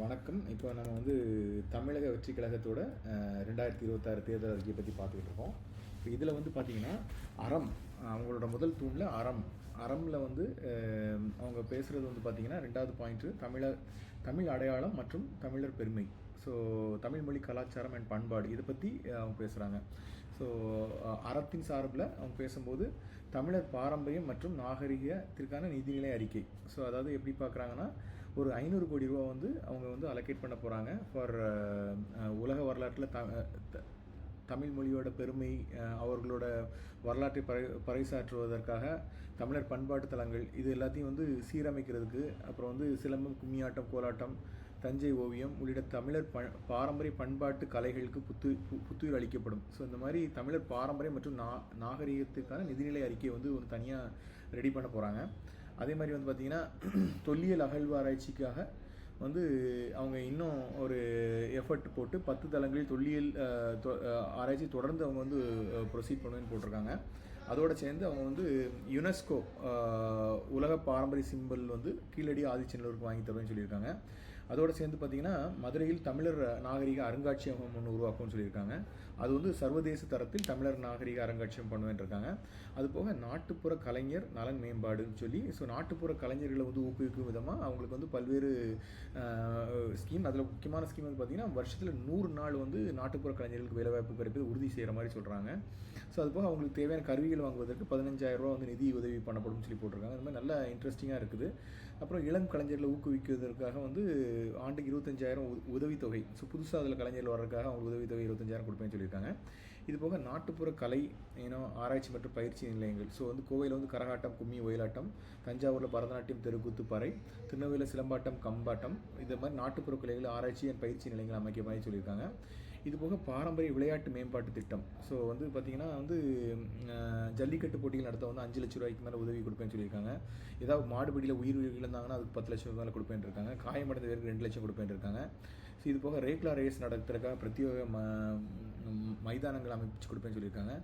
வணக்கம். இப்போ நம்ம வந்து தமிழக வெற்றி கழகத்தோட 2026 தேர்தல் அறிக்கையை பற்றி பார்த்துக்கிட்டு இருக்கோம். இப்போ இதில் வந்து பார்த்திங்கன்னா அறம், அவங்களோட முதல் தூணில் அறமில் வந்து அவங்க பேசுகிறது வந்து பார்த்திங்கன்னா 2வது பாயிண்ட்டு தமிழ் அடையாளம் மற்றும் தமிழர் பெருமை. ஸோ தமிழ் மொழி கலாச்சாரம் அண்ட் பண்பாடு இதை பற்றி அவங்க பேசுகிறாங்க. ஸோ அறத்தின் சார்பில் அவங்க பேசும்போது தமிழர் பாரம்பரியம் மற்றும் நாகரிகத்திற்கான நிதிநிலை அறிக்கை. ஸோ அதாவது எப்படி பார்க்குறாங்கன்னா, ஒரு 500 கோடி ரூபா வந்து அவங்க வந்து அலோகேட் பண்ண போகிறாங்க ஃபார் உலக வரலாற்றில் தமிழ் மொழியோட பெருமை, அவர்களோட வரலாற்றை பறைசாற்றுவதற்காக தமிழர் பண்பாட்டு தலங்கள் இது எல்லாத்தையும் வந்து சீரமைக்கிறதுக்கு, அப்புறம் வந்து சிலம்பம், கும்மியாட்டம், கோலாட்டம், தஞ்சை ஓவியம் உள்ளிட்ட தமிழர் பாரம்பரிய பண்பாட்டு கலைகளுக்கு புத்துயிர் அளிக்கப்படும். ஸோ இந்த மாதிரி தமிழர் பாரம்பரியம் மற்றும் நாகரிகத்துக்கான நிதிநிலை அறிக்கையை வந்து ஒரு தனியாக ரெடி பண்ண போகிறாங்க. அதே மாதிரி வந்து பார்த்திங்கன்னா தொல்லியல் அகழ்வாராய்ச்சிக்காக வந்து அவங்க இன்னும் ஒரு எஃபர்ட் போட்டு 10 தலங்களில் தொல்லியல் ஆராய்ச்சி தொடர்ந்து அவங்க வந்து ப்ரொசீட் பண்ணுவேன்னு போட்டிருக்காங்க. அதோடு சேர்ந்து அவங்க வந்து யுனெஸ்கோ உலக பாரம்பரிய சிம்பல் வந்து கீழடி ஆதிச்சநல்லூருக்கு வாங்கி தருவேன்னு சொல்லியிருக்காங்க. அதோடு சேர்ந்து பார்த்திங்கன்னா மதுரையில் தமிழர் நாகரிக அருங்காட்சியகம் ஒன்று உருவாக்கும்னு சொல்லியிருக்காங்க. அது வந்து சர்வதேச தரத்தில் தமிழர் நாகரிக அருங்காட்சியகம் பண்ணுவேன்னு இருக்காங்க. அது போக நாட்டுப்புற கலைஞர் நலன் மேம்பாடுன்னு சொல்லி, ஸோ நாட்டுப்புற கலைஞர்களை வந்து ஊக்குவிக்கும் விதமாக அவங்களுக்கு வந்து பல்வேறு ஸ்கீம், அதில் முக்கியமான ஸ்கீம் வந்து பார்த்திங்கன்னா வருஷத்தில் 100 நாள் வந்து நாட்டுப்புற கலைஞர்களுக்கு வேலைவாய்ப்பு கிடைப்பது உறுதி செய்கிற மாதிரி சொல்கிறாங்க. ஸோ அது போக அவங்களுக்கு தேவையான கருவிகள் வாங்குவதற்கு 15,000 ரூபா வந்து நிதி உதவி பண்ணப்படும் சொல்லி போட்டிருக்காங்க. அது மாதிரி நல்லா இன்ட்ரெஸ்டிங்காக இருக்குது. அப்புறம் இளம் கலைஞர்களை ஊக்குவிக்கிறதுக்காக வந்து ஆண்டுக்கு 25,000 உதவித்தொகை. ஸோ புதுசாக அதில் கலைஞர்கள் வர்றதுக்காக அவங்களுக்கு உதவித்தொகை 25,000 கொடுப்பேன்னு சொல்லியிருக்காங்க. இது போக நாட்டுப்புற கலை ஆராய்ச்சி மற்றும் பயிற்சி நிலையங்கள். ஸோ வந்து கோவையில் வந்து கரகாட்டம், கும்மி, ஒயிலாட்டம், தஞ்சாவூரில் பரதநாட்டியம், தெருக்கூத்து, பறை, திருநெல்வேலியில் சிலம்பாட்டம், கம்பாட்டம், இது மாதிரி நாட்டுப்புற கலைகள் ஆராய்ச்சி அண்ட் பயிற்சி நிலையங்கள் அமைக்க மாதிரி சொல்லியிருக்காங்க. இது போக பாரம்பரிய விளையாட்டு மேம்பாட்டு திட்டம். ஸோ வந்து பார்த்திங்கன்னா வந்து ஜல்லிக்கட்டு போட்டிகள் நடத்த வந்து 5 லட்ச ரூபாய்க்கு மேலே உதவி கொடுப்பேன்னு சொல்லியிருக்காங்க. ஏதாவது மாடுபிடியில் உயிர் இழந்தாங்கன்னா அதுக்கு 10 லட்சம் மேலே கொடுப்பேன்னு இருக்காங்க. காயமடைந்த பேருக்கு 2 லட்சம் கொடுப்பேன்னு இருக்காங்க. ஸோ இது போக ரேக்லா ரேஸ் நடத்துறதுக்காக பிரத்யேக மைதானங்கள் அமைச்சு கொடுப்பேன்னு சொல்லியிருக்காங்க.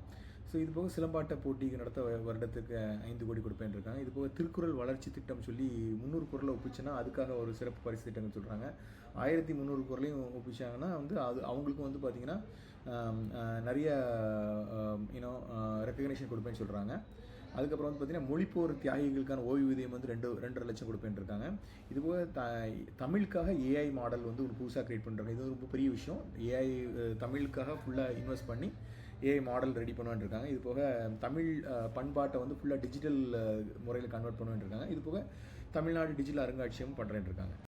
ஸோ இது போக சிலம்பாட்ட போட்டிக்கு நடத்த வருடத்துக்கு 5 கோடி கொடுப்பேன்னு இருக்காங்க. இது போக திருக்குறள் வளர்ச்சி திட்டம் சொல்லி 300 குறளை ஒப்பிச்சுன்னா அதுக்காக ஒரு சிறப்பு பரிசு திட்டங்கள் சொல்கிறாங்க. 1300 குறளையும் ஒப்பிச்சாங்கன்னா வந்து அது அவங்களுக்கும் வந்து பார்த்திங்கன்னா நிறைய ரெக்கக்னேஷன் கொடுப்பேன்னு சொல்கிறாங்க. அதுக்கப்புறம் வந்து பார்த்திங்கன்னா மொழிப்போர் தியாகிகளுக்கான ஓய்வூதியம் வந்து 2.5 லட்சம் கொடுப்பேன்னு இருக்காங்க. இதுபோக தமிழுக்காக ஏஐ மாடல் வந்து ஒரு புதுசாக க்ரியேட் பண்ணுறாங்க. இது ரொம்ப பெரிய விஷயம். ஏஐ தமிழுக்காக ஃபுல்லாக இன்வெஸ்ட் பண்ணி ஏஐ மாடல் ரெடி பண்ணுவேன் இருக்காங்க. இது போக தமிழ் பண்பாட்டை வந்து ஃபுல்லாக டிஜிட்டல் முறையில் கன்வெர்ட் பண்ணுவேன் இருக்காங்க. இது போக தமிழ்நாடு டிஜிட்டல் அருங்காட்சியகம் பண்ணுறேன் இருக்காங்க.